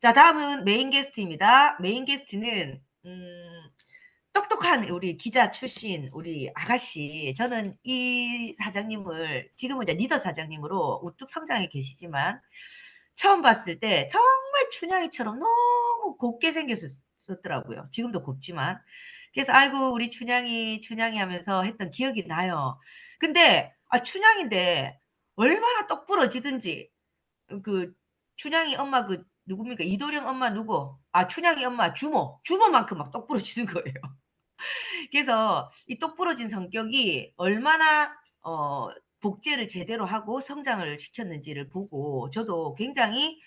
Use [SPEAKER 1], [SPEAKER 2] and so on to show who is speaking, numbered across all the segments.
[SPEAKER 1] 자, 다음은 메인 게스트입니다. 메인 게스트는 똑똑한 우리 기자 출신 우리 아가씨. 저는 이 사장님을 지금은 이제 리더 사장님으로 우뚝 성장해 계시지만 처음 봤을 때 정말 춘향이처럼 너무 곱게 생겼었더라고요. 지금도 곱지만. 그래서 아이고 우리 춘향이 하면서 했던 기억이 나요. 근데 춘향인데 얼마나 똑 부러지든지 그 춘향이 엄마 그 누굽니까? 이도령 엄마 누구? 춘향이 엄마 주모만큼 막 똑 부러지는 거예요. 그래서 이 똑부러진 성격이 얼마나 복제를 제대로 하고 성장을 시켰는지를 보고 저도 굉장히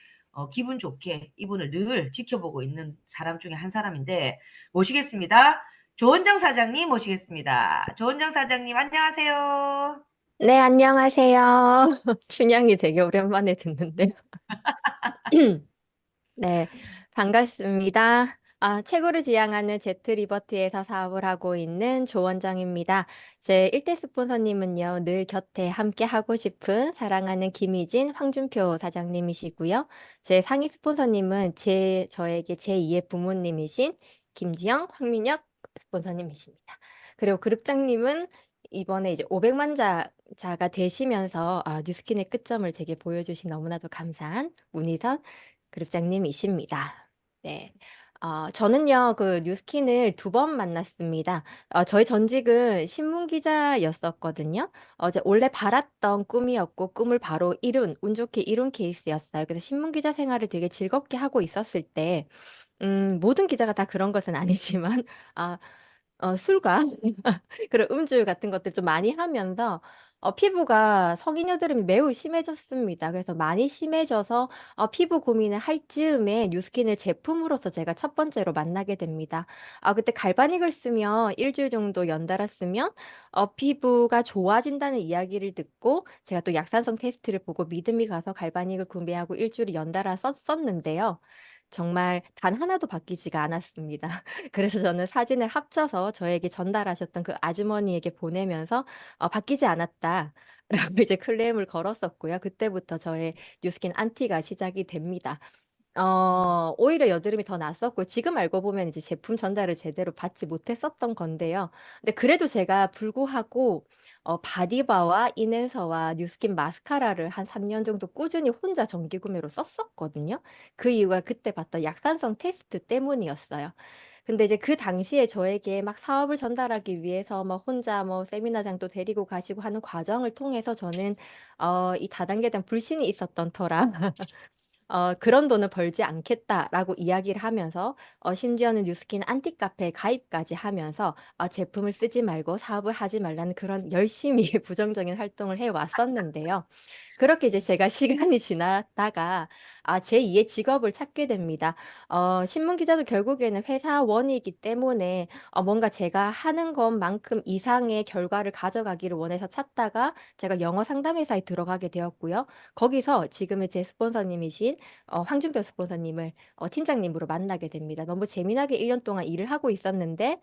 [SPEAKER 1] 기분 좋게 이분을 늘 지켜보고 있는 사람 중에 한 사람인데 모시겠습니다. 조원정 사장님 모시겠습니다. 조원정 사장님 안녕하세요.
[SPEAKER 2] 네, 안녕하세요. 춘향이 되게 오랜만에 듣는데. 네, 반갑습니다. 최고를 지향하는 제트리버트에서 사업을 하고 있는 조원정입니다. 제 1대 스폰서님은요, 늘 곁에 함께 하고 싶은 사랑하는 김희진, 황준표 사장님이시고요. 제 상위 스폰서님은 저에게 제2의 부모님이신 김지영, 황민혁 스폰서님이십니다. 그리고 그룹장님은 이번에 이제 500만 자가 되시면서 뉴스킨의 끝점을 제게 보여주신 너무나도 감사한 문희선 그룹장님이십니다. 네. 저는요, 그 뉴스킨을 2번 만났습니다. 저희 전직은 신문 기자였었거든요. 원래 바랐던 꿈이었고, 꿈을 바로 운 좋게 이룬 케이스였어요. 그래서 신문 기자 생활을 되게 즐겁게 하고 있었을 때, 모든 기자가 다 그런 것은 아니지만, 아, 술과 그런 음주 같은 것들 좀 많이 하면서 피부가 성인 여드름이 매우 심해졌습니다. 그래서 많이 심해져서 피부 고민을 할 즈음에 뉴스킨을 제품으로서 제가 첫 번째로 만나게 됩니다. 그때 갈바닉을 쓰면 일주일 정도 연달아 쓰면 피부가 좋아진다는 이야기를 듣고 제가 또 약산성 테스트를 보고 믿음이 가서 갈바닉을 구매하고 일주일 연달아 썼었는데요. 정말 단 하나도 바뀌지가 않았습니다. 그래서 저는 사진을 합쳐서 저에게 전달하셨던 그 아주머니에게 보내면서 바뀌지 않았다라고 이제 클레임을 걸었었고요. 그때부터 저의 뉴스킨 안티가 시작이 됩니다. 오히려 여드름이 더 났었고, 지금 알고 보면 이제 제품 전달을 제대로 받지 못했었던 건데요. 근데 그래도 제가 불구하고, 바디바와 이낸서와 뉴스킨 마스카라를 한 3년 정도 꾸준히 혼자 정기 구매로 썼었거든요. 그 이유가 그때 봤던 약산성 테스트 때문이었어요. 근데 이제 그 당시에 저에게 막 사업을 전달하기 위해서 뭐 혼자 뭐 세미나장도 데리고 가시고 하는 과정을 통해서 저는 이 다단계에 대한 불신이 있었던 터라 그런 돈을 벌지 않겠다라고 이야기를 하면서 심지어는 뉴스킨 안티카페에 가입까지 하면서 제품을 쓰지 말고 사업을 하지 말라는 그런 열심히 부정적인 활동을 해왔었는데요. 그렇게 이제 제가 시간이 지나다가 제2의 직업을 찾게 됩니다. 신문 기자도 결국에는 회사원이기 때문에 뭔가 제가 하는 것만큼 이상의 결과를 가져가기를 원해서 찾다가 제가 영어 상담 회사에 들어가게 되었고요. 거기서 지금의 제 스폰서님이신 황준표 스폰서님을 팀장님으로 만나게 됩니다. 너무 재미나게 1년 동안 일을 하고 있었는데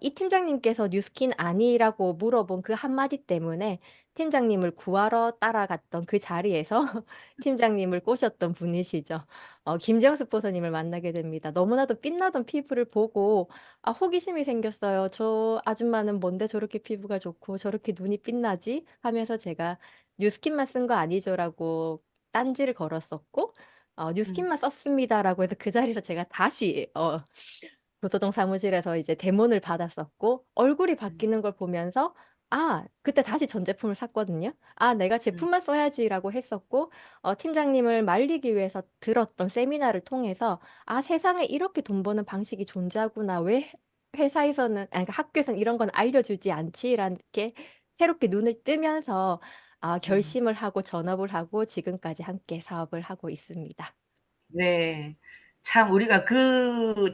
[SPEAKER 2] 이 팀장님께서 뉴스킨 아니라고 물어본 그 한마디 때문에 팀장님을 구하러 따라갔던 그 자리에서 팀장님을 꼬셨던 분이시죠. 김재영 스포서님을 만나게 됩니다. 너무나도 빛나던 피부를 보고 호기심이 생겼어요. 저 아줌마는 뭔데 저렇게 피부가 좋고 저렇게 눈이 빛나지? 하면서 제가 뉴스킨만 쓴 거 아니죠라고 딴지를 걸었었고
[SPEAKER 1] 음,
[SPEAKER 2] 뉴스킨만 썼습니다라고 해서 그 자리에서 제가 다시 부서동 사무실에서 이제 데모를 받았었고 얼굴이
[SPEAKER 1] 음,
[SPEAKER 2] 바뀌는 걸 보면서 그때 다시 전 제품을 샀거든요. 내가
[SPEAKER 1] 음,
[SPEAKER 2] 제품만 써야지라고 했었고 팀장님을 말리기 위해서 들었던 세미나를 통해서 세상에 이렇게 돈 버는 방식이 존재하구나. 왜 회사에서는 그러니까 학교에서는 이런 건 알려주지 않지라는 게 새롭게 눈을 뜨면서
[SPEAKER 1] 음.
[SPEAKER 2] 결심을 하고 전업을 하고 지금까지 함께 사업을 하고 있습니다.
[SPEAKER 1] 네. 참 우리가 그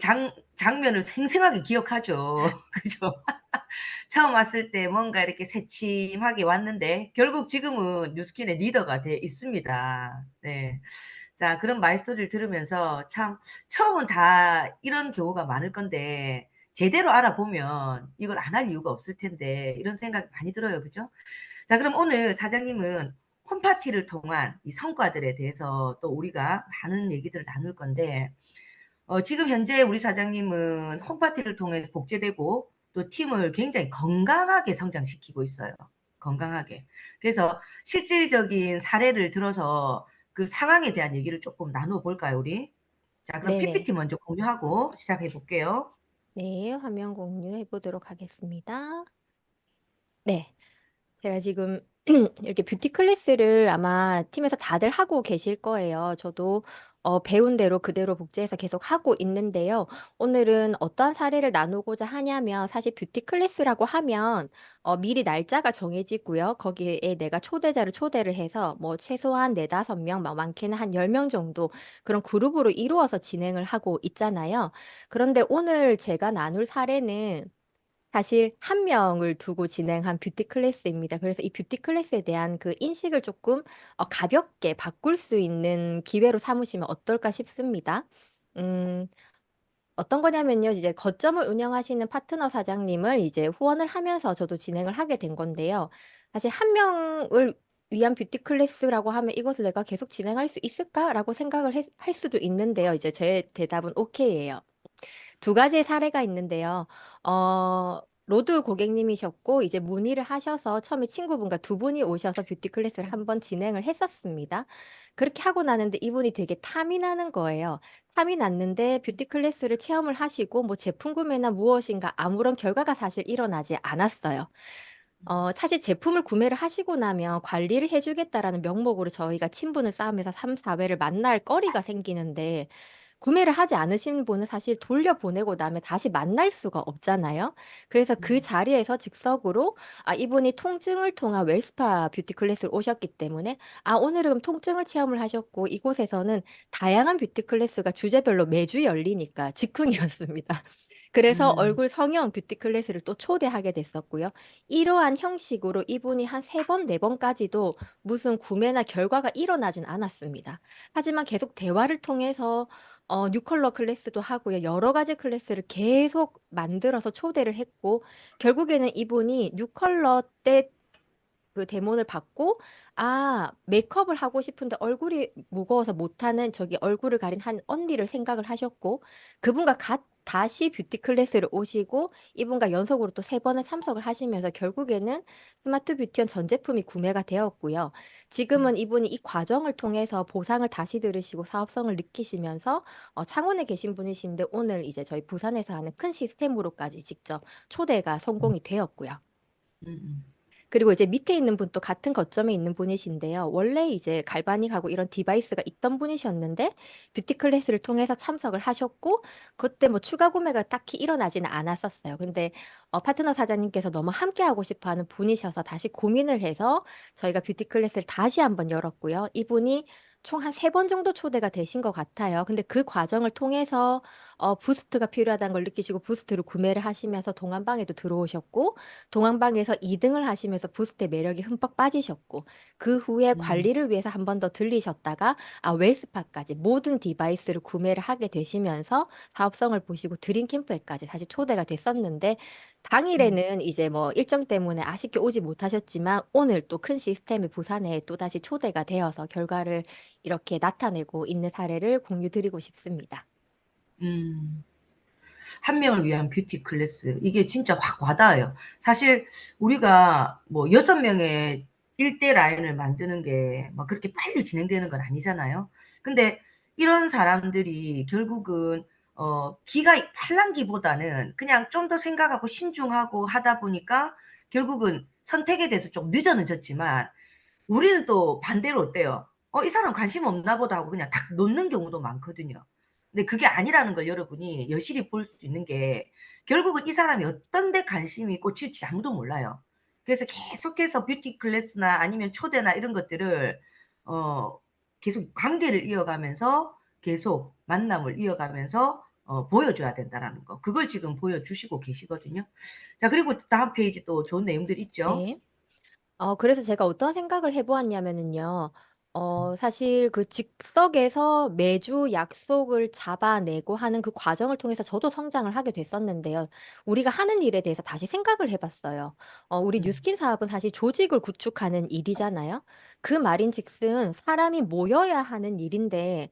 [SPEAKER 1] 장면을 생생하게 기억하죠. 그죠? 처음 왔을 때 뭔가 이렇게 새침하게 왔는데 결국 지금은 뉴스킨의 리더가 돼 있습니다. 네. 자, 그런 마이스토리를 들으면서 참 처음은 다 이런 경우가 많을 건데 제대로 알아보면 이걸 안 할 이유가 없을 텐데 이런 생각이 많이 들어요. 그죠? 자, 그럼 오늘 사장님은 홈파티를 통한 이 성과들에 대해서 또 우리가 많은 얘기들을 나눌 건데, 지금 현재 우리 사장님은 홈파티를 통해 복제되고 또 팀을 굉장히 건강하게 성장시키고 있어요. 건강하게. 그래서 실질적인 사례를 들어서 그 상황에 대한 얘기를 조금 나눠볼까요, 우리? 자, 그럼
[SPEAKER 2] 네네.
[SPEAKER 1] PPT 먼저 공유하고 시작해 볼게요.
[SPEAKER 2] 네, 화면 공유해 보도록 하겠습니다. 네. 제가 지금 이렇게 뷰티 클래스를 아마 팀에서 다들 하고 계실 거예요. 저도 배운 대로 그대로 복제해서 계속 하고 있는데요. 오늘은 어떠한 사례를 나누고자 하냐면 사실 뷰티 클래스라고 하면 미리 날짜가 정해지고요. 거기에 내가 초대자를 초대를 해서 뭐 최소한 네다섯 명, 많게는 한 10명 정도 그런 그룹으로 이루어서 진행을 하고 있잖아요. 그런데 오늘 제가 나눌 사례는 사실 한 명을 두고 진행한 뷰티 클래스입니다. 그래서 이 뷰티 클래스에 대한 그 인식을 조금 가볍게 바꿀 수 있는 기회로 삼으시면 어떨까 싶습니다. 음, 어떤 거냐면요. 이제 거점을 운영하시는 파트너 사장님을 이제 후원을 하면서 저도 진행을 하게 된 건데요. 사실 한 명을 위한 뷰티 클래스라고 하면 이것을 내가 계속 진행할 수 있을까라고 생각을 할 수도 있는데요. 이제 제 대답은 오케이예요. 두 가지의 사례가 있는데요. 로드 고객님이셨고, 이제 문의를 하셔서 처음에 친구분과 두 분이 오셔서 뷰티 클래스를 한번 진행을 했었습니다. 그렇게 하고 나는데 이분이 되게 탐이 나는 거예요. 탐이 났는데 뷰티 클래스를 체험을 하시고, 뭐 제품 구매나 무엇인가 아무런 결과가 사실 일어나지 않았어요. 사실 제품을 구매를 하시고 나면 관리를 해주겠다라는 명목으로 저희가 친분을 쌓으면서 3, 4회를 만날 거리가 생기는데, 구매를 하지 않으신 분은 사실 돌려보내고 나면 다시 만날 수가 없잖아요. 그래서 그 자리에서 즉석으로 이분이 통증을 통한 웰스파 뷰티 클래스를 오셨기 때문에 오늘은 통증을 체험을 하셨고 이곳에서는 다양한 뷰티 클래스가 주제별로 매주 열리니까 즉흥이었습니다. 그래서
[SPEAKER 1] 음,
[SPEAKER 2] 얼굴 성형 뷰티 클래스를 또 초대하게 됐었고요. 이러한 형식으로 이분이 한 세 번, 네 번까지도 무슨 구매나 결과가 일어나진 않았습니다. 하지만 계속 대화를 통해서 뉴컬러 클래스도 하고요. 여러 가지 클래스를 계속 만들어서 초대를 했고, 결국에는 이분이 뉴컬러 때 그 데모를 받고, 메이크업을 하고 싶은데 얼굴이 무거워서 못하는 저기 얼굴을 가린 한 언니를 생각을 하셨고, 그분과 다시 뷰티 클래스를 오시고, 이분과 연속으로 또 세 번을 참석을 하시면서 결국에는 스마트 뷰티원 전 제품이 구매가 되었고요. 지금은 이분이 이 과정을 통해서 보상을 다시 들으시고 사업성을 느끼시면서 창원에 계신 분이신데 오늘 이제 저희 부산에서 하는 큰 시스템으로까지 직접 초대가 성공이 되었고요.
[SPEAKER 1] 음,
[SPEAKER 2] 그리고 이제 밑에 있는 분도 같은 거점에 있는 분이신데요. 원래 이제 갈바닉하고 이런 디바이스가 있던 분이셨는데 뷰티 클래스를 통해서 참석을 하셨고 그때 뭐 추가 구매가 딱히 일어나지는 않았었어요. 근데 파트너 사장님께서 너무 함께 하고 싶어 하는 분이셔서 다시 고민을 해서 저희가 뷰티 클래스를 다시 한번 열었고요. 이분이 총 한 세 번 정도 초대가 되신 것 같아요. 근데 그 과정을 통해서 부스트가 필요하다는 걸 느끼시고 부스트를 구매를 하시면서 동안방에도 들어오셨고 동안방에서 2등을 하시면서 부스트의 매력이 흠뻑 빠지셨고 그 후에
[SPEAKER 1] 음,
[SPEAKER 2] 관리를 위해서 한 번 더 들리셨다가 웰스파까지 모든 디바이스를 구매를 하게 되시면서 사업성을 보시고 드림 캠프에까지 다시 초대가 됐었는데
[SPEAKER 1] 음,
[SPEAKER 2] 당일에는 이제 뭐 일정 때문에 아쉽게 오지 못하셨지만 오늘 또 큰 시스템이 부산에 또 다시 초대가 되어서 결과를 이렇게 나타내고 있는 사례를 공유 드리고 싶습니다.
[SPEAKER 1] 음. 한 명을 위한 뷰티 클래스. 이게 진짜 확 와닿아요. 사실 우리가 뭐 6명의 1대 라인을 만드는 게 막 그렇게 빨리 진행되는 건 아니잖아요. 근데 이런 사람들이 결국은 기가 팔랑기보다는 그냥 좀 더 생각하고 신중하고 하다 보니까 결국은 선택에 대해서 좀 늦었지만 우리는 또 반대로 어때요? 이 사람 관심 없나 보다 하고 그냥 탁 놓는 경우도 많거든요. 근데 그게 아니라는 걸 여러분이 여실히 볼 수 있는 게 결국은 이 사람이 어떤 데 관심이 꽂힐지 아무도 몰라요. 그래서 계속해서 뷰티 클래스나 아니면 초대나 이런 것들을 어, 계속 관계를 이어가면서 계속 만남을 이어가면서 보여줘야 된다라는 거. 그걸 지금 보여주시고 계시거든요. 자, 그리고 다음 페이지 또 좋은 내용들 있죠.
[SPEAKER 2] 네. 그래서 제가 어떤 생각을 해보았냐면은요. 사실 그 즉석에서 매주 약속을 잡아내고 하는 그 과정을 통해서 저도 성장을 하게 됐었는데요. 우리가 하는 일에 대해서 다시 생각을 해봤어요. 우리
[SPEAKER 1] 음,
[SPEAKER 2] 뉴스킨 사업은 사실 조직을 구축하는 일이잖아요. 그 말인즉슨 사람이 모여야 하는 일인데,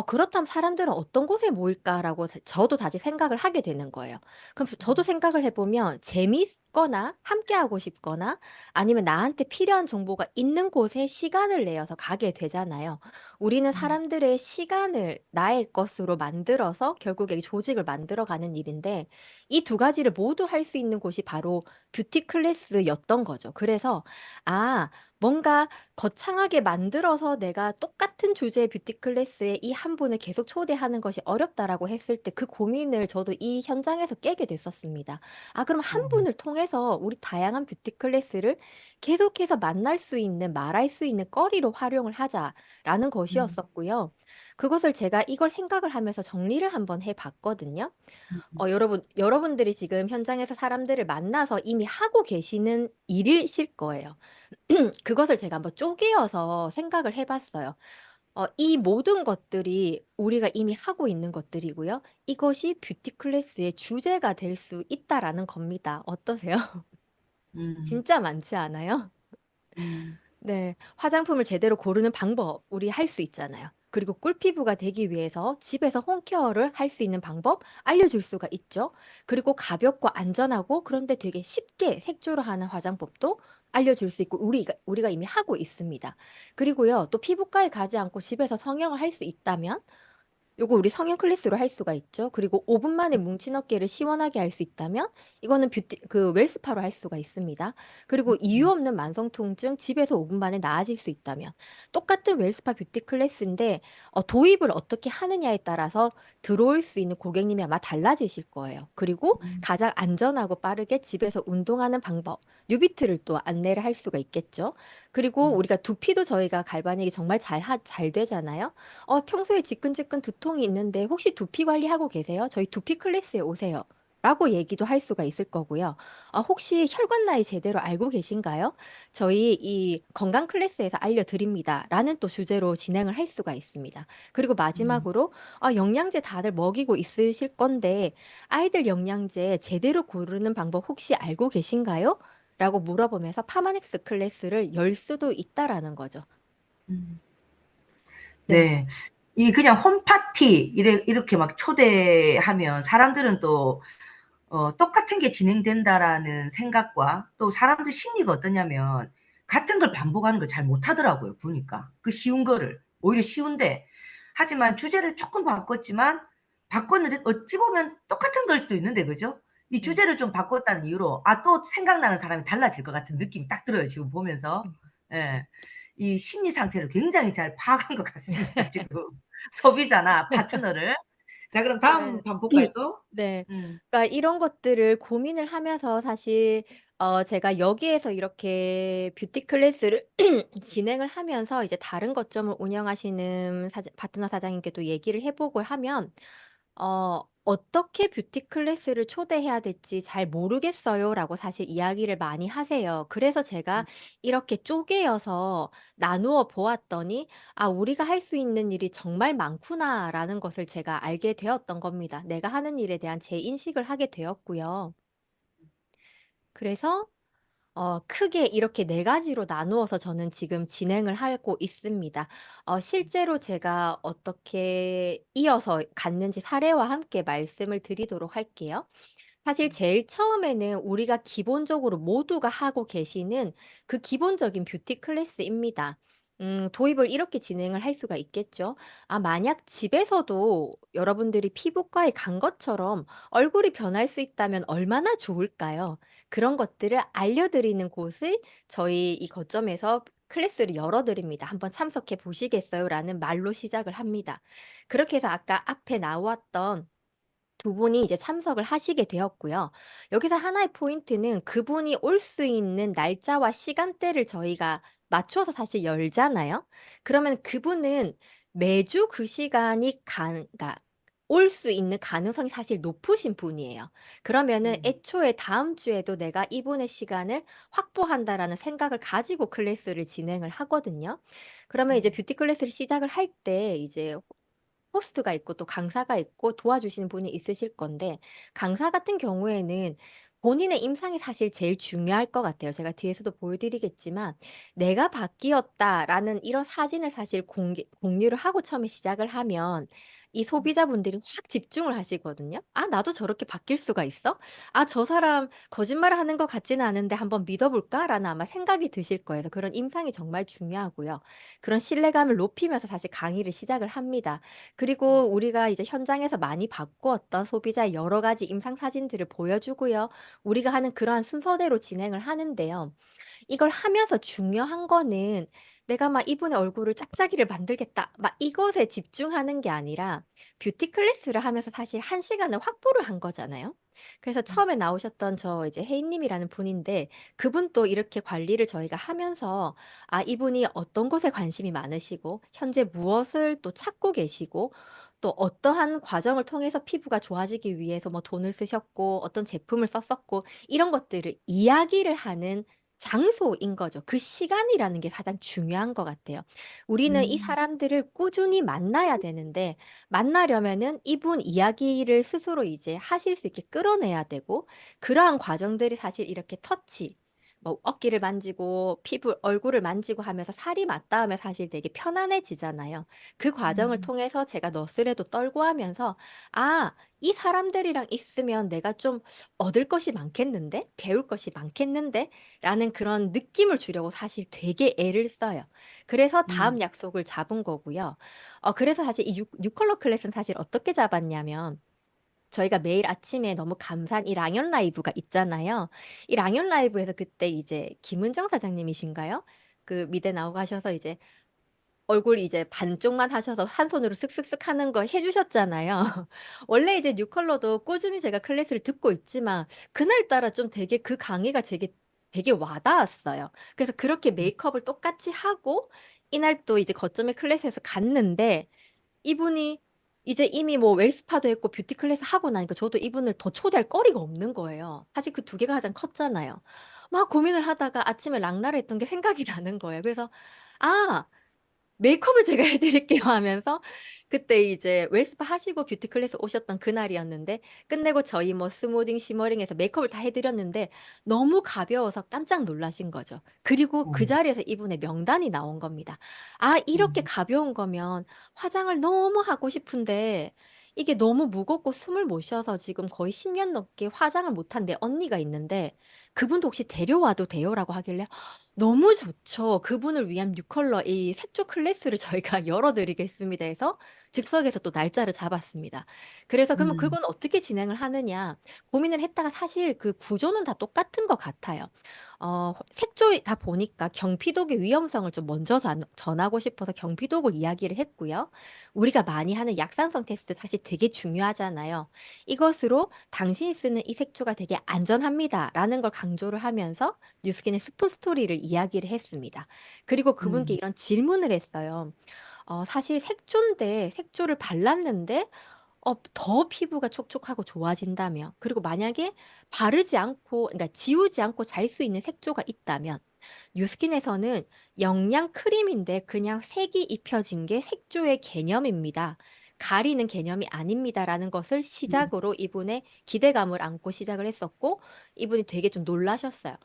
[SPEAKER 2] 그렇다면 사람들은 어떤 곳에 모일까라고 저도 다시 생각을 하게 되는 거예요. 그럼 저도 생각을 해보면 재밌거나 함께하고 싶거나 아니면 나한테 필요한 정보가 있는 곳에 시간을 내어서 가게 되잖아요. 우리는
[SPEAKER 1] 음,
[SPEAKER 2] 사람들의 시간을 나의 것으로 만들어서 결국에 이 조직을 만들어가는 일인데 이 두 가지를 모두 할 수 있는 곳이 바로 뷰티 클래스였던 거죠. 그래서 아, 뭔가 거창하게 만들어서 내가 똑같은 주제의 뷰티 클래스에 이 한 분을 계속 초대하는 것이 어렵다라고 했을 때 그 고민을 저도 이 현장에서 깨게 됐었습니다. 아, 그럼 한
[SPEAKER 1] 음,
[SPEAKER 2] 분을 통해서 우리 다양한 뷰티 클래스를 계속해서 만날 수 있는, 말할 수 있는 거리로 활용을 하자라는
[SPEAKER 1] 음,
[SPEAKER 2] 것이었었고요. 그것을 제가 이걸 생각을 하면서 정리를 한번 해봤거든요.
[SPEAKER 1] 음,
[SPEAKER 2] 여러분들이 지금 현장에서 사람들을 만나서 이미 하고 계시는 일이실 거예요. 그것을 제가 한번 쪼개어서 생각을 해봤어요. 이 모든 것들이 우리가 이미 하고 있는 것들이고요. 이것이 뷰티 클래스의 주제가 될 수 있다라는 겁니다. 어떠세요?
[SPEAKER 1] 음,
[SPEAKER 2] 진짜 많지 않아요?
[SPEAKER 1] 음,
[SPEAKER 2] 네, 화장품을 제대로 고르는 방법 우리 할 수 있잖아요. 그리고 꿀피부가 되기 위해서 집에서 홈케어를 할 수 있는 방법 알려줄 수가 있죠. 그리고 가볍고 안전하고 그런데 되게 쉽게 색조를 하는 화장법도 알려줄 수 있고 우리가 이미 하고 있습니다. 그리고요, 또 피부과에 가지 않고 집에서 성형을 할 수 있다면 요거 우리 성형 클래스로 할 수가 있죠. 그리고 5분 만에 뭉친 어깨를 시원하게 할 수 있다면 이거는 그 웰스파로 할 수가 있습니다. 그리고 이유
[SPEAKER 1] 음,
[SPEAKER 2] 없는 만성 통증 집에서 5분 만에 나아질 수 있다면 똑같은 웰스파 뷰티 클래스인데 도입을 어떻게 하느냐에 따라서 들어올 수 있는 고객님이 아마 달라지실 거예요. 그리고
[SPEAKER 1] 음,
[SPEAKER 2] 가장 안전하고 빠르게 집에서 운동하는 방법, 뉴비트를 또 안내를 할 수가 있겠죠. 그리고
[SPEAKER 1] 음,
[SPEAKER 2] 우리가 두피도 저희가 갈바닉이 정말 잘 되잖아요. 평소에 지끈지끈 두통이 있는데 혹시 두피 관리하고 계세요? 저희 두피 클래스에 오세요. 라고 얘기도 할 수가 있을 거고요. 혹시 혈관 나이 제대로 알고 계신가요? 저희 이 건강 클래스에서 알려드립니다. 라는 또 주제로 진행을 할 수가 있습니다. 그리고
[SPEAKER 1] 음,
[SPEAKER 2] 마지막으로 영양제 다들 먹이고 있으실 건데 아이들 영양제 제대로 고르는 방법 혹시 알고 계신가요? 라고 물어보면서 파마넥스 클래스를 열 수도 있다라는 거죠.
[SPEAKER 1] 음.
[SPEAKER 2] 네.
[SPEAKER 1] 네. 이 그냥 홈파티 이렇게 막 초대하면 사람들은 또 똑같은 게 진행된다라는 생각과 또 사람들 심리가 어떠냐면 같은 걸 반복하는 걸 잘 못하더라고요. 보니까 그 쉬운 거를 오히려 쉬운데 하지만 주제를 조금 바꿨지만 바꿨는데 어찌 보면 똑같은 걸 수도 있는데 그죠? 이
[SPEAKER 2] 네.
[SPEAKER 1] 주제를 좀 바꿨다는 이유로 또 생각나는 사람이 달라질 것 같은 느낌이 딱 들어요. 지금 보면서. 예. 이 심리 상태를 굉장히 잘 파악한 것 같습니다. 지금 소비자나 파트너를. 자, 그럼
[SPEAKER 2] 네.
[SPEAKER 1] 다음 반 볼까요, 또?
[SPEAKER 2] 네.
[SPEAKER 1] 음,
[SPEAKER 2] 그러니까 이런 것들을 고민을 하면서 사실 제가 여기에서 이렇게 뷰티 클래스를 진행을 하면서 이제 다른 거점을 운영하시는 파트너 사장님께도 얘기를 해보고 하면 어떻게 뷰티 클래스를 초대해야 될지 잘 모르겠어요라고 사실 이야기를 많이 하세요. 그래서 제가 이렇게 쪼개어서 나누어 보았더니 아, 우리가 할 수 있는 일이 정말 많구나라는 것을 제가 알게 되었던 겁니다. 내가 하는 일에 대한 재인식을 하게 되었고요. 그래서 크게 이렇게 네 가지로 나누어서 저는 지금 진행을 하고 있습니다. 실제로 제가 어떻게 이어서 갔는지 사례와 함께 말씀을 드리도록 할게요. 사실 제일 처음에는 우리가 기본적으로 모두가 하고 계시는 그 기본적인 뷰티 클래스입니다. 도입을 이렇게 진행을 할 수가 있겠죠. 아, 만약 집에서도 여러분들이 피부과에 간 것처럼 얼굴이 변할 수 있다면 얼마나 좋을까요? 그런 것들을 알려드리는 곳을 저희 이 거점에서 클래스를 열어드립니다. 한번 참석해 보시겠어요? 라는 말로 시작을 합니다. 그렇게 해서 아까 앞에 나왔던 두 분이 이제 참석을 하시게 되었고요. 여기서 하나의 포인트는 그분이 올 수 있는 날짜와 시간대를 저희가 맞춰서 사실 열잖아요. 그러면 그분은 매주 그 시간이 그러니까 올 수 있는 가능성이 사실 높으신 분이에요. 그러면은
[SPEAKER 1] 음.
[SPEAKER 2] 애초에 다음 주에도 내가 이분의 시간을 확보한다라는 생각을 가지고 클래스를 진행을 하거든요. 그러면 이제
[SPEAKER 1] 음.
[SPEAKER 2] 뷰티 클래스를 시작을 할 때 이제 호스트가 있고 또 강사가 있고 도와주시는 분이 있으실 건데, 강사 같은 경우에는 본인의 임상이 사실 제일 중요할 것 같아요. 제가 뒤에서도 보여드리겠지만, 내가 바뀌었다라는 이런 사진을 사실 공유를 하고 처음에 시작을 하면 이 소비자분들이 확 집중을 하시거든요. 아, 나도 저렇게 바뀔 수가 있어? 아, 저 사람 거짓말을 하는 것 같지는 않은데 한번 믿어볼까? 라는 아마 생각이 드실 거예요. 그래서 그런 임상이 정말 중요하고요. 그런 신뢰감을 높이면서 사실 강의를 시작을 합니다. 그리고 우리가 이제 현장에서 많이 바꾸었던 소비자의 여러 가지 임상 사진들을 보여주고요. 우리가 하는 그러한 순서대로 진행을 하는데요. 이걸 하면서 중요한 거는 내가 막 이분의 얼굴을 짝짝이를 만들겠다, 막 이것에 집중하는 게 아니라, 뷰티 클래스를 하면서 사실 한 시간을 확보를 한 거잖아요. 그래서
[SPEAKER 1] 음.
[SPEAKER 2] 처음에 나오셨던 저 이제 혜인님이라는 분인데, 그분도 이렇게 관리를 저희가 하면서, 아, 이분이 어떤 것에 관심이 많으시고, 현재 무엇을 또 찾고 계시고, 또 어떠한 과정을 통해서 피부가 좋아지기 위해서 뭐 돈을 쓰셨고, 어떤 제품을 썼었고, 이런 것들을 이야기를 하는 장소인 거죠. 그 시간이라는 게 가장 중요한 것 같아요. 우리는 이
[SPEAKER 1] 음.
[SPEAKER 2] 사람들을 꾸준히 만나야 되는데, 만나려면은 이분 이야기를 스스로 이제 하실 수 있게 끌어내야 되고, 그러한 과정들이 사실 이렇게 터치, 뭐 어깨를 만지고 피부, 얼굴을 만지고 하면서 살이 맞닿으면 사실 되게 편안해지잖아요. 그 과정을
[SPEAKER 1] 음.
[SPEAKER 2] 통해서 제가 너스레도 떨고 하면서, 아, 이 사람들이랑 있으면 내가 좀 얻을 것이 많겠는데? 배울 것이 많겠는데? 라는 그런 느낌을 주려고 사실 되게 애를 써요. 그래서
[SPEAKER 1] 음.
[SPEAKER 2] 다음 약속을 잡은 거고요. 그래서 사실 이 뉴컬러 클래스는 사실 어떻게 잡았냐면, 저희가 매일 아침에 너무 감사한 이 랑연 라이브가 있잖아요. 이 랑연 라이브에서 그때 이제 김은정 사장님이신가요? 그 미대 나오고 하셔서 이제 얼굴 이제 반쪽만 하셔서 한 손으로 쓱쓱쓱 하는 거 해주셨잖아요. 원래 이제 뉴컬러도 꾸준히 제가 클래스를 듣고 있지만, 그날따라 좀 되게 그 강의가 제게 되게 와닿았어요. 그래서 그렇게 메이크업을 똑같이 하고 이날 또 이제 거점의 클래스에서 갔는데, 이분이 이제 이미 뭐 웰스파도 했고 뷰티 클래스 하고 나니까 저도 이분을 더 초대할 거리가 없는 거예요. 사실 그 두 개가 가장 컸잖아요. 막 고민을 하다가 아침에 락나를 했던 게 생각이 나는 거예요. 그래서 아, 메이크업을 제가 해드릴게요 하면서, 그때 이제 웰스파 하시고 뷰티 클래스 오셨던 그날이었는데, 끝내고 저희 뭐 스무딩 시머링해서 메이크업을 다 해드렸는데 너무 가벼워서 깜짝 놀라신 거죠. 그리고 그
[SPEAKER 1] 음.
[SPEAKER 2] 자리에서 이분의 명단이 나온 겁니다. 아, 이렇게
[SPEAKER 1] 음.
[SPEAKER 2] 가벼운 거면 화장을 너무 하고 싶은데 이게 너무 무겁고 숨을 못 쉬어서 지금 거의 10년 넘게 화장을 못한 내 언니가 있는데, 그분도 혹시 데려와도 돼요라고 하길래, 너무 좋죠. 그분을 위한 뉴컬러 이 색조 클래스를 저희가 열어드리겠습니다 해서 즉석에서 또 날짜를 잡았습니다. 그래서 그러면
[SPEAKER 1] 음.
[SPEAKER 2] 그건 어떻게 진행을 하느냐 고민을 했다가, 사실 그 구조는 다 똑같은 것 같아요. 색조다 보니까 경피독의 위험성을 좀 먼저 전하고 싶어서 경피독을 이야기를 했고요. 우리가 많이 하는 약산성 테스트 사실 되게 중요하잖아요. 이것으로 당신이 쓰는 이 색조가 되게 안전합니다라는 걸 강조를 하면서 뉴스킨의 스폰 스토리를 이야기를 했습니다. 그리고 그분께
[SPEAKER 1] 음.
[SPEAKER 2] 이런 질문을 했어요. 사실 색조인데 색조를 발랐는데 더 피부가 촉촉하고 좋아진다며. 그리고 만약에 바르지 않고, 그러니까 지우지 않고 잘 수 있는 색조가 있다면, 뉴스킨에서는 영양 크림인데 그냥 색이 입혀진 게 색조의 개념입니다. 가리는 개념이 아닙니다라는 것을
[SPEAKER 1] 음.
[SPEAKER 2] 시작으로 이분의 기대감을 안고 시작을 했었고, 이분이 되게 좀 놀라셨어요.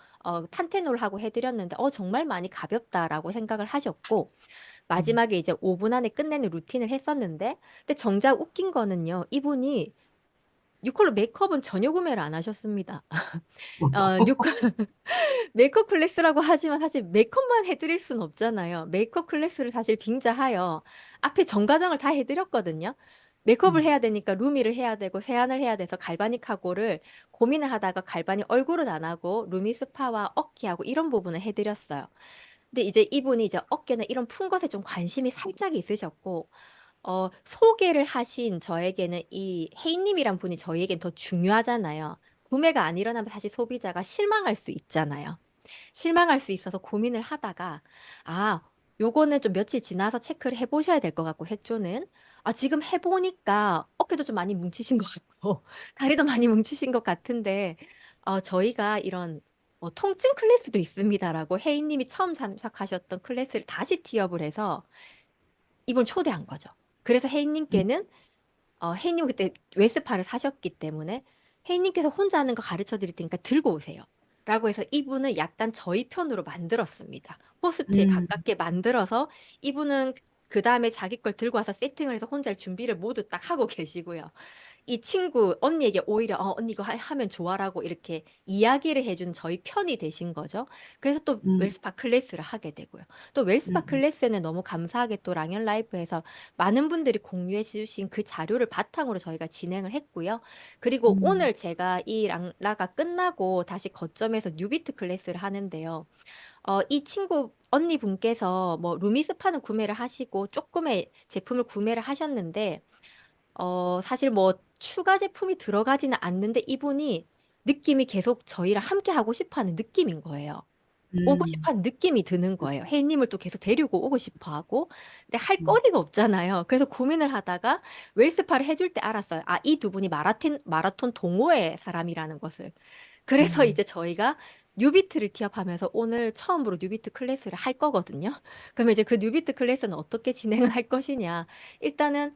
[SPEAKER 2] 판테놀하고 해드렸는데, 정말 많이 가볍다라고 생각을 하셨고,
[SPEAKER 1] 음.
[SPEAKER 2] 마지막에 이제 5분 안에 끝내는 루틴을 했었는데, 근데 정작 웃긴 거는요, 이분이 뉴컬러 메이크업은 전혀 구매를 안 하셨습니다. 뉴컬 메이크업 클래스라고 하지만 사실 메이크업만 해드릴 순 없잖아요. 메이크업 클래스를 사실 빙자하여 앞에 전 과정을 다 해드렸거든요. 메이크업을
[SPEAKER 1] 음.
[SPEAKER 2] 해야 되니까 루미를 해야 되고 세안을 해야 돼서 갈바닉하고를 고민을 하다가 갈바닉 얼굴은 안 하고 루미 스파와 어깨하고 이런 부분을 해드렸어요. 근데 이제 이분이 이제 어깨나 이런 푼 것에 좀 관심이 살짝 있으셨고, 소개를 하신 저에게는 이 혜인님이란 분이 저희에겐 더 중요하잖아요. 구매가 안 일어나면 사실 소비자가 실망할 수 있잖아요. 실망할 수 있어서 고민을 하다가, 아, 요거는 좀 며칠 지나서 체크를 해보셔야 될 것 같고, 색조는. 지금 해보니까 어깨도 좀 많이 뭉치신 것 같고, 다리도 많이 뭉치신 것 같은데, 저희가 이런 통증 클래스도 있습니다라고 혜인님이 처음 참석하셨던 클래스를 다시 티업을 해서 이분 초대한 거죠. 그래서
[SPEAKER 1] 음,
[SPEAKER 2] 혜인님께는 혜인님 그때 웨스파를 사셨기 때문에 혜인님께서 혼자 하는 거 가르쳐 드릴 테니까 들고 오세요. 라고 해서 이분은 약간 저희 편으로 만들었습니다. 호스트에
[SPEAKER 1] 음,
[SPEAKER 2] 가깝게 만들어서 이분은 그 다음에 자기 걸 들고 와서 세팅을 해서 혼자 준비를 모두 딱 하고 계시고요. 이 친구 언니에게 오히려 언니 이거 하면 좋아라고 이렇게 이야기를 해준 저희 편이 되신 거죠. 그래서 또
[SPEAKER 1] 음,
[SPEAKER 2] 웰스파 클래스를 하게 되고요. 또 웰스파
[SPEAKER 1] 음,
[SPEAKER 2] 클래스는 너무 감사하게 또 랑연 라이프에서 많은 분들이 공유해 주신 그 자료를 바탕으로 저희가 진행을 했고요. 그리고
[SPEAKER 1] 음,
[SPEAKER 2] 오늘 제가 이 랑라가 끝나고 다시 거점에서 뉴비트 클래스를 하는데요. 이 친구 언니 분께서 뭐 루미스파는 구매를 하시고 조금의 제품을 구매를 하셨는데 사실 뭐 추가 제품이 들어가지는 않는데 이분이 느낌이 계속 저희랑 함께 하고 싶어 하는 느낌인 거예요. 오고
[SPEAKER 1] 음,
[SPEAKER 2] 싶어 하는 느낌이 드는 거예요. 혜인님을 또 계속 데리고 오고 싶어 하고. 근데 할
[SPEAKER 1] 음,
[SPEAKER 2] 거리가 없잖아요. 그래서 고민을 하다가 웰스파를 해줄 때 알았어요. 이 두 분이 마라톤 동호회 사람이라는 것을. 그래서
[SPEAKER 1] 음,
[SPEAKER 2] 이제 저희가 뉴비트를 티업하면서 오늘 처음으로 뉴비트 클래스를 할 거거든요. 그러면 이제 그 뉴비트 클래스는 어떻게 진행을 할 것이냐. 일단은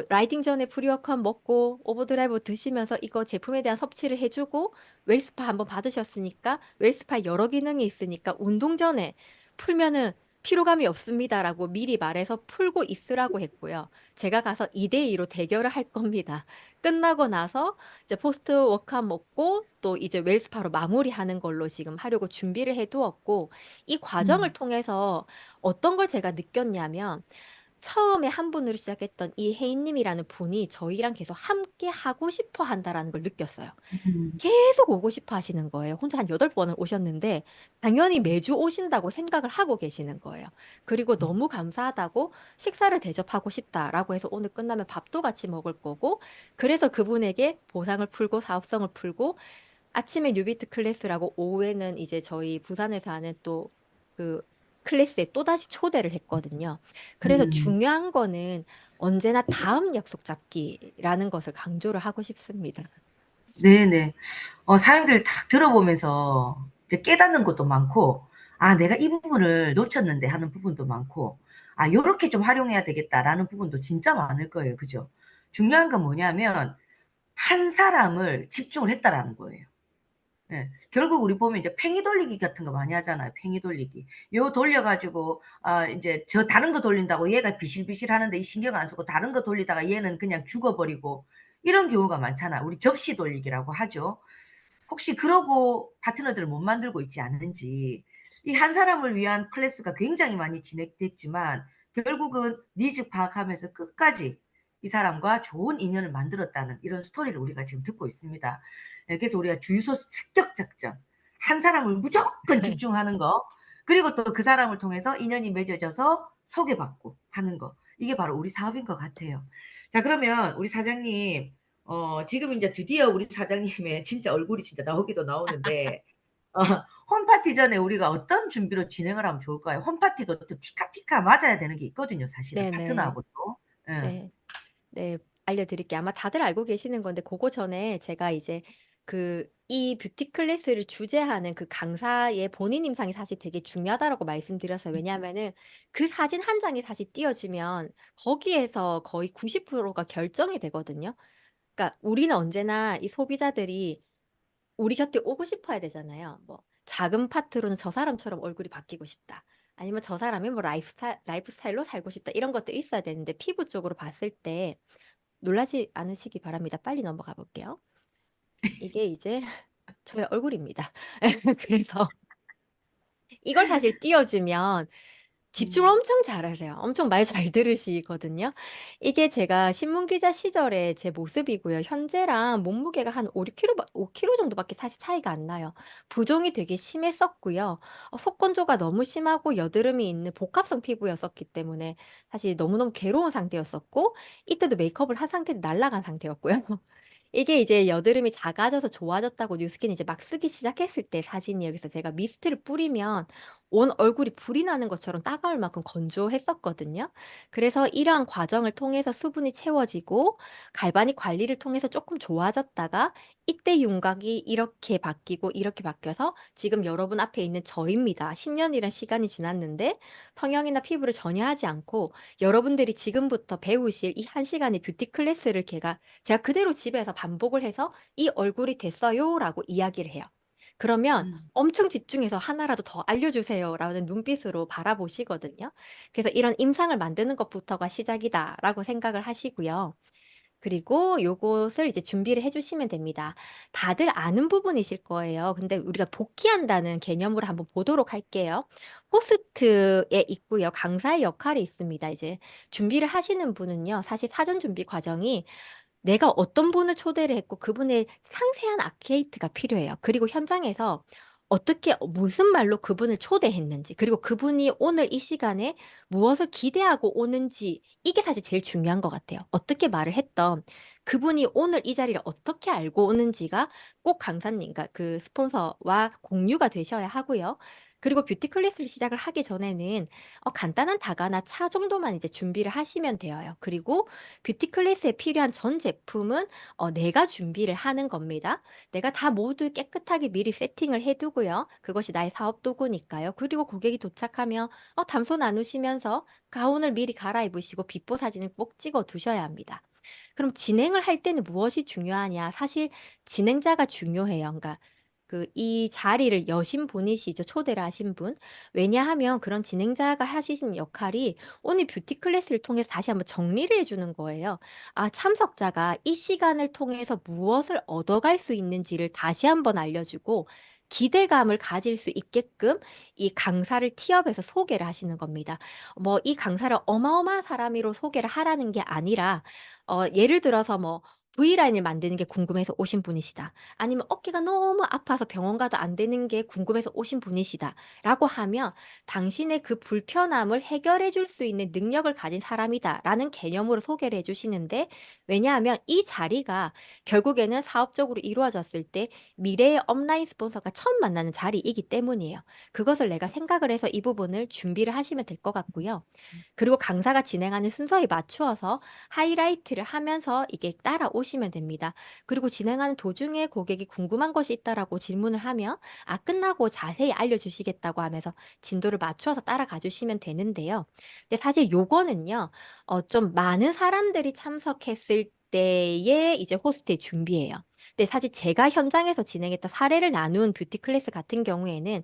[SPEAKER 2] 라이딩 전에 프리워크업 먹고 오버드라이브 드시면서 이거 제품에 대한 섭취를 해주고 웰스파 한번 받으셨으니까 웰스파 여러 기능이 있으니까 운동 전에 풀면은 피로감이 없습니다라고 미리 말해서 풀고 있으라고 했고요. 제가 가서 2대2로 대결을 할 겁니다. 끝나고 나서 이제 포스트 워크업 먹고 또 이제 웰스파로 마무리하는 걸로 지금 하려고 준비를 해두었고 이 과정을
[SPEAKER 1] 음,
[SPEAKER 2] 통해서 어떤 걸 제가 느꼈냐면 처음에 한 분으로 시작했던 이 혜인님이라는 분이 저희랑 계속 함께 하고 싶어 한다라는 걸 느꼈어요.
[SPEAKER 1] 음,
[SPEAKER 2] 계속 오고 싶어 하시는 거예요. 혼자 한 8번을 오셨는데 당연히 매주 오신다고 생각을 하고 계시는 거예요. 그리고 너무 감사하다고 식사를 대접하고 싶다라고 해서 오늘 끝나면 밥도 같이 먹을 거고 그래서 그분에게 보상을 풀고 사업성을 풀고 아침에 뉴비트 클래스라고 오후에는 이제 저희 부산에서 하는 또 그 클래스에 또다시 초대를 했거든요. 그래서
[SPEAKER 1] 음.
[SPEAKER 2] 중요한 거는 언제나 다음 약속 잡기라는 것을 강조를 하고 싶습니다.
[SPEAKER 1] 네네. 사연들 딱 들어보면서 이제 깨닫는 것도 많고, 아, 내가 이 부분을 놓쳤는데 하는 부분도 많고, 아, 요렇게 좀 활용해야 되겠다라는 부분도 진짜 많을 거예요. 그죠? 중요한 건 뭐냐면, 한 사람을 집중을 했다라는 거예요. 예. 결국 우리 보면 이제 팽이 돌리기 같은 거 많이 하잖아요. 팽이 돌리기. 요 돌려가지고, 아, 이제 저 다른 거 돌린다고 얘가 비실비실 하는데 이 신경 안 쓰고 다른 거 돌리다가 얘는 그냥 죽어버리고, 이런 경우가 많잖아. 우리 접시 돌리기라고 하죠. 혹시 그러고 파트너들을 못 만들고 있지 않은지, 이 한 사람을 위한 클래스가 굉장히 많이 진행됐지만 결국은 니즈 파악하면서 끝까지 이 사람과 좋은 인연을 만들었다는 이런 스토리를 우리가 지금 듣고 있습니다. 예, 그래서 우리가 주유소 습격 작전, 한 사람을 무조건 집중하는 거, 그리고 또 그 사람을 통해서 인연이 맺어져서 소개받고 하는 거, 이게 바로 우리 사업인 것 같아요. 자, 그러면 우리 사장님, 지금 이제 드디어 우리 사장님의 진짜 얼굴이 진짜 나오기도 나오는데, 어, 홈파티 전에 우리가 어떤 준비로 진행을 하면 좋을까요? 홈파티도 또 티카티카 맞아야 되는 게 있거든요, 사실은.
[SPEAKER 2] 네네.
[SPEAKER 1] 파트너하고도. 예.
[SPEAKER 2] 네. 네, 알려드릴게요. 아마 다들 알고 계시는 건데, 그거 전에 제가 이제 이 뷰티 클래스를 주재하는 그 강사의 본인 임상이 사실 되게 중요하다라고 말씀드렸어요. 왜냐하면은 그 사진 한 장이 다시 띄어지면 거기에서 거의 90%가 결정이 되거든요. 그러니까 우리는 언제나 이 소비자들이 우리 곁에 오고 싶어야 되잖아요. 뭐 작은 파트로는 저 사람처럼 얼굴이 바뀌고 싶다. 아니면 저 사람이 뭐 라이프 스타일로 살고 싶다. 이런 것들이 있어야 되는데 피부 쪽으로 봤을 때 놀라지 않으시기 바랍니다. 빨리 넘어가 볼게요. 이게 이제 저의 얼굴입니다. 그래서 이걸 사실 띄워주면 집중을
[SPEAKER 1] 음,
[SPEAKER 2] 엄청 잘하세요. 엄청 말 잘 들으시거든요. 이게 제가 신문 기자 시절에 제 모습이고요. 현재랑 몸무게가 한 5, 6kg, 5kg 정도밖에 사실 차이가 안 나요. 부종이 되게 심했었고요. 속건조가 너무 심하고 여드름이 있는 복합성 피부였었기 때문에 사실 너무너무 괴로운 상태였었고 이때도 메이크업을 한 상태로 날아간 상태였고요. 이게 이제 여드름이 작아져서 좋아졌다고 뉴스킨 이제 막 쓰기 시작했을 때 사진이에요. 그래서 제가 미스트를 뿌리면 온 얼굴이 불이 나는 것처럼 따가울 만큼 건조했었거든요. 그래서 이러한 과정을 통해서 수분이 채워지고 갈바닉 관리를 통해서 조금 좋아졌다가 이때 윤곽이 이렇게 바뀌고 이렇게 바뀌어서 지금 여러분 앞에 있는 저입니다. 10년이란 시간이 지났는데 성형이나 피부를 전혀 하지 않고 여러분들이 지금부터 배우실 이 1시간의 뷰티 클래스를 제가 그대로 집에서 반복을 해서 이 얼굴이 됐어요라고 이야기를 해요. 그러면
[SPEAKER 1] 음.
[SPEAKER 2] 엄청 집중해서 하나라도 더 알려주세요라는 눈빛으로 바라보시거든요. 그래서 이런 임상을 만드는 것부터가 시작이다라고 생각을 하시고요. 그리고 요것을 이제 준비를 해주시면 됩니다. 다들 아는 부분이실 거예요. 근데 우리가 복귀한다는 개념으로 한번 보도록 할게요. 호스트에 있고요. 강사의 역할이 있습니다. 이제 준비를 하시는 분은요. 사실 사전 준비 과정이 내가 어떤 분을 초대를 했고 그분의 상세한 아케이트가 필요해요. 그리고 현장에서 어떻게 무슨 말로 그분을 초대했는지 그리고 그분이 오늘 이 시간에 무엇을 기대하고 오는지 이게 사실 제일 중요한 것 같아요. 어떻게 말을 했던 그분이 오늘 이 자리를 어떻게 알고 오는지가 꼭 강사님, 그러니까 그 스폰서와 공유가 되셔야 하고요. 그리고 뷰티 클래스를 시작을 하기 전에는 간단한 다가나 차 정도만 이제 준비를 하시면 되어요. 그리고 뷰티 클래스에 필요한 전 제품은 내가 준비를 하는 겁니다. 내가 다 모두 깨끗하게 미리 세팅을 해두고요. 그것이 나의 사업 도구니까요. 그리고 고객이 도착하면 담소 나누시면서 가운을 미리 갈아입으시고 비포 사진을 꼭 찍어 두셔야 합니다. 그럼 진행을 할 때는 무엇이 중요하냐? 사실 진행자가 중요해요. 그러니까 이 자리를 여신 분이시죠. 초대를 하신 분. 왜냐하면 그런 진행자가 하시는 역할이 오늘 뷰티 클래스를 통해서 다시 한번 정리를 해주는 거예요. 아, 참석자가 이 시간을 통해서 무엇을 얻어갈 수 있는지를 다시 한번 알려주고 기대감을 가질 수 있게끔 이 강사를 티업해서 소개를 하시는 겁니다. 뭐 이 강사를 어마어마한 사람으로 소개를 하라는 게 아니라 예를 들어서 뭐 V라인을 만드는 게 궁금해서 오신 분이시다. 아니면 어깨가 너무 아파서 병원 가도 안 되는 게 궁금해서 오신 분이시다. 라고 하면 당신의 그 불편함을 해결해 줄 수 있는 능력을 가진 사람이다. 라는 개념으로 소개를 해 주시는데, 왜냐하면 이 자리가 결국에는 사업적으로 이루어졌을 때 미래의 업라인 스폰서가 처음 만나는 자리이기 때문이에요. 그것을 내가 생각을 해서 이 부분을 준비를 하시면 될 것 같고요. 그리고 강사가 진행하는 순서에 맞추어서 하이라이트를 하면서 이게 따라오시면 됩니다. 그리고 진행하는 도중에 고객이 궁금한 것이 있다라고 질문을 하면 끝나고 자세히 알려주시겠다고 하면서 진도를 맞추어서 따라가 주시면 되는데요. 근데 사실 요거는요, 좀 많은 사람들이 참석했을 때의 이제 호스트의 준비예요. 근데 사실 제가 현장에서 진행했던 사례를 나눈 뷰티 클래스 같은 경우에는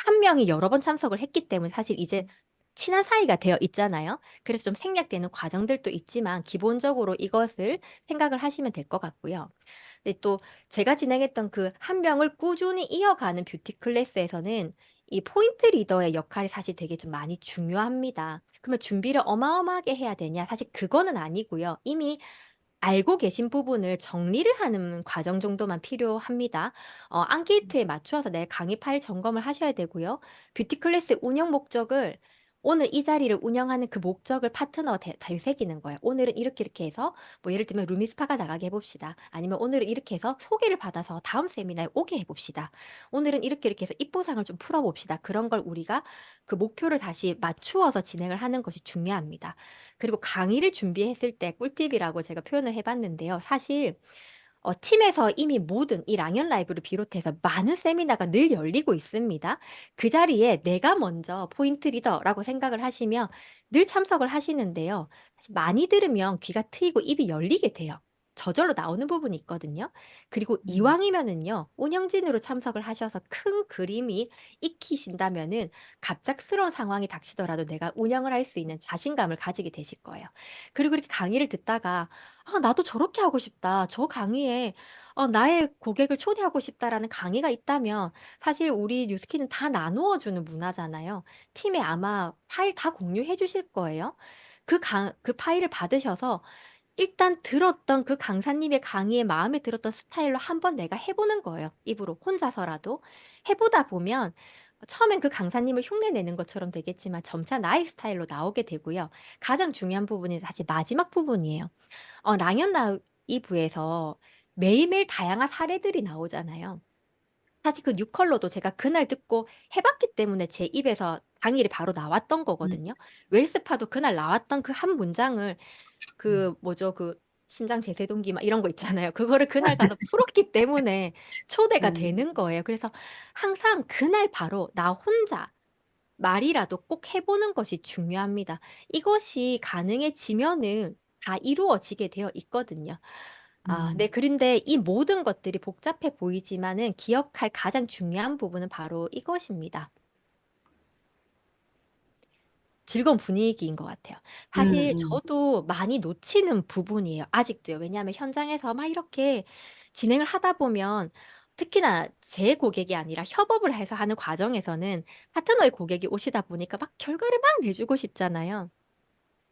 [SPEAKER 2] 한 명이 여러 번 참석을 했기 때문에 사실 이제 친한 사이가 되어 있잖아요. 그래서 좀 생략되는 과정들도 있지만 기본적으로 이것을 생각을 하시면 될 것 같고요. 근데 또 제가 진행했던 그 한 명을 꾸준히 이어가는 뷰티 클래스에서는 이 포인트 리더의 역할이 사실 되게 좀 많이 중요합니다. 그러면 준비를 어마어마하게 해야 되냐? 사실 그거는 아니고요. 이미 알고 계신 부분을 정리를 하는 과정 정도만 필요합니다. 안케이트에 맞추어서 내 강의 파일 점검을 하셔야 되고요. 뷰티 클래스 운영 목적을 오늘 이 자리를 운영하는 그 목적을 파트너 되새기는 거예요. 오늘은 이렇게 이렇게 해서 뭐 예를 들면 루미스파가 나가게 해봅시다. 아니면 오늘은 이렇게 해서 소개를 받아서 다음 세미나에 오게 해봅시다. 오늘은 이렇게 이렇게 해서 입보상을 좀 풀어봅시다. 그런 걸 우리가 그 목표를 다시 맞추어서 진행을 하는 것이 중요합니다. 그리고 강의를 준비했을 때 꿀팁이라고 제가 표현을 해봤는데요. 사실 팀에서 이미 모든 이 랑연 라이브를 비롯해서 많은 세미나가 늘 열리고 있습니다. 그 자리에 내가 먼저 포인트 리더라고 생각을 하시면 늘 참석을 하시는데요. 사실 많이 들으면 귀가 트이고 입이 열리게 돼요. 저절로 나오는 부분이 있거든요. 그리고
[SPEAKER 1] 음.
[SPEAKER 2] 이왕이면은요, 운영진으로 참석을 하셔서 큰 그림이 익히신다면은 갑작스러운 상황이 닥치더라도 내가 운영을 할 수 있는 자신감을 가지게 되실 거예요. 그리고 이렇게 강의를 듣다가 나도 저렇게 하고 싶다. 저 강의에 나의 고객을 초대하고 싶다라는 강의가 있다면 사실 우리 뉴스키는 다 나누어 주는 문화잖아요. 팀에 아마 파일 다 공유해 주실 거예요. 그 파일을 받으셔서 일단 들었던 그 강사님의 강의에 마음에 들었던 스타일로 한번 내가 해보는 거예요. 입으로 혼자서라도. 해보다 보면 처음엔 그 강사님을 흉내내는 것처럼 되겠지만 점차 나의 스타일로 나오게 되고요. 가장 중요한 부분이 사실 마지막 부분이에요. 랑연 라이브에서 매일매일 다양한 사례들이 나오잖아요. 사실 그 뉴컬러도 제가 그날 듣고 해봤기 때문에 제 입에서 당일에 바로 나왔던
[SPEAKER 1] 음,
[SPEAKER 2] 거거든요. 웰스파도 그날 나왔던 그 한 문장을
[SPEAKER 1] 음,
[SPEAKER 2] 그 뭐죠? 그 심장 제세동기 막 이런 거 있잖아요. 그거를 그날 가서 풀었기 때문에 초대가
[SPEAKER 1] 음,
[SPEAKER 2] 되는 거예요. 그래서 항상 그날 바로 나 혼자 말이라도 꼭 해보는 것이 중요합니다. 이것이 가능해지면은 다 이루어지게 되어 있거든요. 아, 네.
[SPEAKER 1] 음,
[SPEAKER 2] 그런데 이 모든 것들이 복잡해 보이지만은 기억할 가장 중요한 부분은 바로 이것입니다. 즐거운 분위기인 것 같아요. 사실
[SPEAKER 1] 음,
[SPEAKER 2] 저도 많이 놓치는 부분이에요. 아직도요. 왜냐하면 현장에서 막 이렇게 진행을 하다 보면 특히나 제 고객이 아니라 협업을 해서 하는 과정에서는 파트너의 고객이 오시다 보니까 막 결과를 막 내주고 싶잖아요.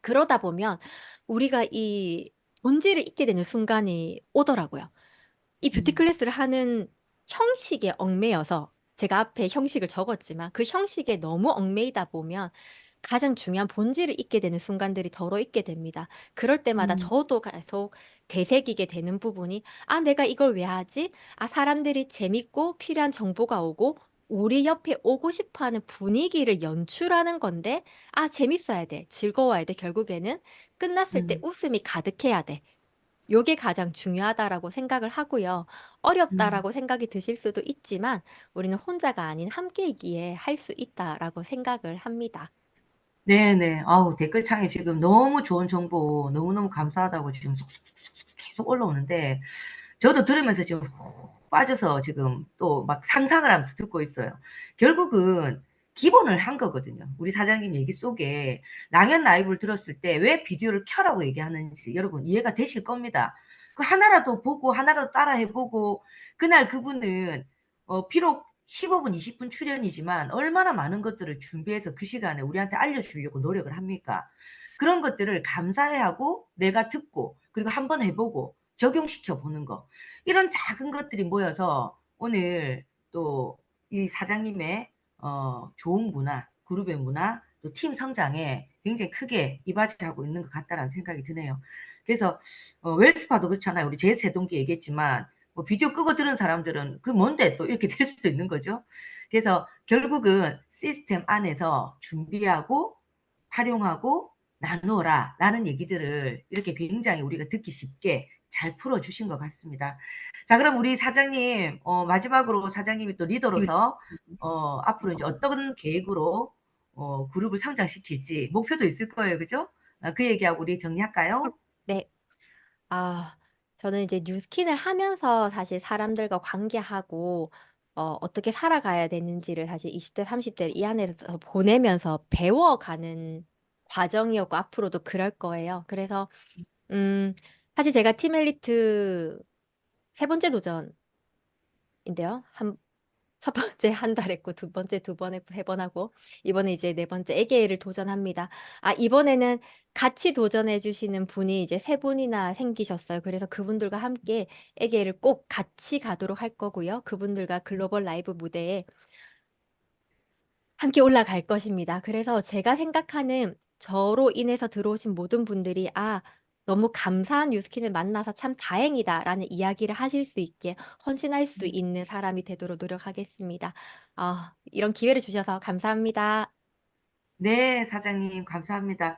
[SPEAKER 2] 그러다 보면 우리가 이 본질을 잊게 되는 순간이 오더라고요. 이 뷰티
[SPEAKER 1] 음,
[SPEAKER 2] 클래스를 하는 형식에 얽매여서 제가 앞에 형식을 적었지만 그 형식에 너무 얽매이다 보면 가장 중요한 본질을 잊게 되는 순간들이 덜어 있게 됩니다. 그럴 때마다
[SPEAKER 1] 음,
[SPEAKER 2] 저도 계속 되새기게 되는 부분이 아, 내가 이걸 왜 하지? 아, 사람들이 재밌고 필요한 정보가 오고 우리 옆에 오고 싶어 하는 분위기를 연출하는 건데 아, 재밌어야 돼. 즐거워야 돼. 결국에는 끝났을 때
[SPEAKER 1] 음,
[SPEAKER 2] 웃음이 가득해야 돼. 요게 가장 중요하다라고 생각을 하고요.
[SPEAKER 1] 음.
[SPEAKER 2] 어렵다라고 생각이 드실 수도 있지만 우리는 혼자가 아닌 함께이기에 할 수 있다라고 생각을 합니다.
[SPEAKER 1] 네네. 아우, 댓글창에 지금 너무 좋은 정보 너무너무 감사하다고 지금 쏙쏙쏙쏙 계속 올라오는데, 저도 들으면서 지금 훅 빠져서 지금 또 막 상상을 하면서 듣고 있어요. 결국은 기본을 한 거거든요. 우리 사장님 얘기 속에 랑연 라이브를 들었을 때 왜 비디오를 켜라고 얘기하는지 여러분 이해가 되실 겁니다. 그 하나라도 보고 하나라도 따라 해보고, 그날 그분은 비록 15분, 20분 출연이지만 얼마나 많은 것들을 준비해서 그 시간에 우리한테 알려주려고 노력을 합니까? 그런 것들을 감사해하고 내가 듣고 그리고 한번 해보고 적용시켜 보는 거. 이런 작은 것들이 모여서 오늘 또 이 사장님의 좋은 문화, 그룹의 문화, 또 팀 성장에 굉장히 크게 이바지하고 있는 것 같다라는 생각이 드네요. 그래서 웰스파도 그렇잖아요. 우리 제세동기 얘기했지만 뭐 비디오 끄고 들은 사람들은 그 뭔데 또 이렇게 될 수도 있는 거죠. 그래서 결국은 시스템 안에서 준비하고 활용하고 나누어라 라는 얘기들을 이렇게 굉장히 우리가 듣기 쉽게 잘 풀어주신 것 같습니다. 자, 그럼 우리 사장님, 마지막으로 사장님이 또 리더로서 앞으로 이제 어떤 계획으로 그룹을 성장시킬지 목표도 있을 거예요. 그죠? 그 얘기하고 우리 정리할까요?
[SPEAKER 2] 네. 아, 저는 이제 뉴스킨을 하면서 사실 사람들과 관계하고 어떻게 살아가야 되는지를 사실 20대, 30대 이 안에서 보내면서 배워가는 과정이었고 앞으로도 그럴 거예요. 그래서 음, 사실 제가 팀 엘리트 세 번째 도전인데요. 첫 번째 한 달 했고, 두 번째 두 번 했고, 세 번 하고, 이번에 이제 네 번째 에게를 도전합니다. 아, 이번에는 같이 도전해 주시는 분이 이제 세 분이나 생기셨어요. 그래서 그분들과 함께 에게를 꼭 같이 가도록 할 거고요. 그분들과 글로벌 라이브 무대에 함께 올라갈 것입니다. 그래서 제가 생각하는 저로 인해서 들어오신 모든 분들이 아, 너무 감사한 뉴스킨을 만나서 참 다행이다라는 이야기를 하실 수 있게 헌신할 수 있는 사람이 되도록 노력하겠습니다. 아, 이런 기회를 주셔서 감사합니다.
[SPEAKER 1] 네, 사장님, 감사합니다.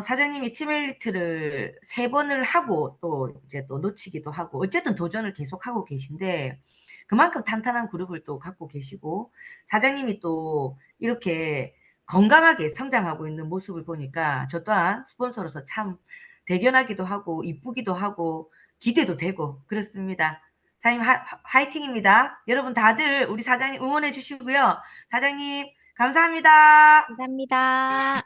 [SPEAKER 1] 사장님이 팀엘리트를 세 번을 하고 또 이제 또 놓치기도 하고, 어쨌든 도전을 계속하고 계신데, 그만큼 탄탄한 그룹을 또 갖고 계시고, 사장님이 또 이렇게 건강하게 성장하고 있는 모습을 보니까 저 또한 스폰서로서 참 대견하기도 하고, 이쁘기도 하고, 기대도 되고, 그렇습니다. 사장님, 화이팅입니다. 여러분 다들 우리 사장님 응원해 주시고요. 사장님, 감사합니다.
[SPEAKER 2] 감사합니다.